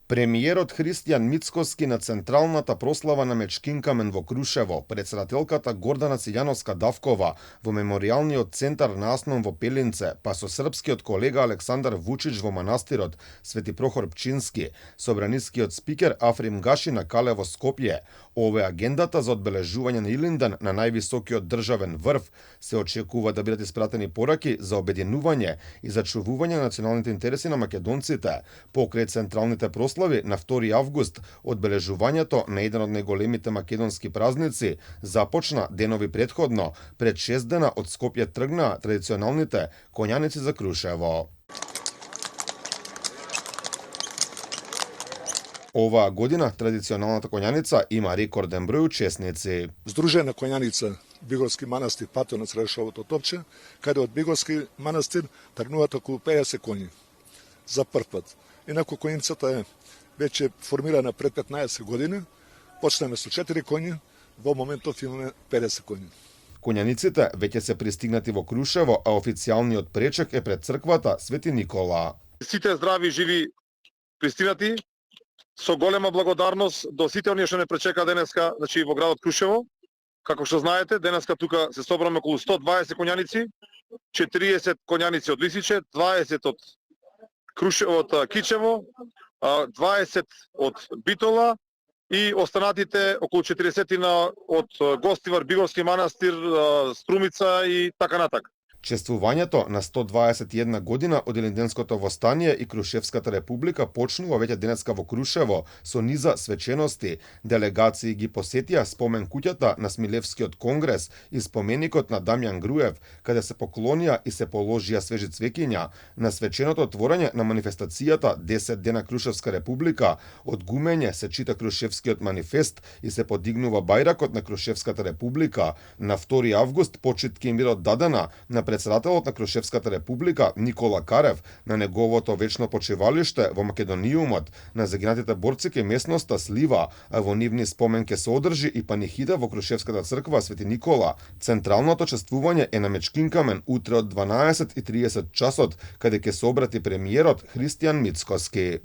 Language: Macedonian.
Премиерот Христијан Мицкоски на централната прослава на Мечкинкамен во Крушево, председателката Гордана Цилјановска-Давкова во меморијалниот центар на Аснон во Пелинце, па со српскиот колега Александар Вучич во манастирот Свети Прохор Пчински, собранискиот спикер Африм Гаши на Кале во Скопје. Ова е агендата за одбележување на Илинден на највисокиот државен врв. Се очекува да бидат испратени пораки за обединување и зачувување на националните интереси на македонците. Покрај централните прослави на 2 август, одбележувањето на еден од најголемите македонски празници започна денови предходно. Пред 6 дена од Скопје тргнаа традиционалните коњаници за Крушево. Оваа година традиционалната коњаница има рекорден број учесници. Здружена коњаница Бигорски манастир Патонаc Решовото Топче, каде од Бигорски манастир тргнуваат околу 50 коњи за прв пат. Инаку коњицата е веќе формирана пред 15 години. Почнеме со 4 коњи, во моментов имаме 50 коњи. Коњаниците веќе се пристигнати во Крушево, а официјалниот пречек е пред црквата Свети Никола. Сите здрави, живи пристигнати, со голема благодарност до сите оние што не пречека денеска, значи во градот Крушево. Како што знаете, денеска тука се собраме околу 120 коњаници, 40 коњаници од Лисиче, 20 од Крушево, од Кичево, 20 од Битола и останатите околу 40 од Гостивар, Бигорски манастир, Струмица и така натака. Чествувањето на 121 година од Илинденското востание и Крушевската република почнува веќе денеска во Крушево со низа свечености. Делегации ги посетија спомен куќата на Смилевскиот конгрес и споменикот на Дамјан Груев, каде се поклонија и се положија свежи цвеќиња. На свеченото отворање на манифестацијата 10 дена Крушевска република од гумење се чита Крушевскиот манифест и се подигнува бајракот на Крушевската република. На 2 август почит ќе им биде оддадена на председателот на Крушевската република Никола Карев на неговото вечно почивалиште во Македониумот. На загинатите борци ке местноста Слива, а во нивни спомен ке се одржи и панихида во Крушевската црква Свети Никола. Централното чествување е на Мечкинкамен утре од 12:30 часот, каде ке се обрати премиерот Христијан Мицкоски.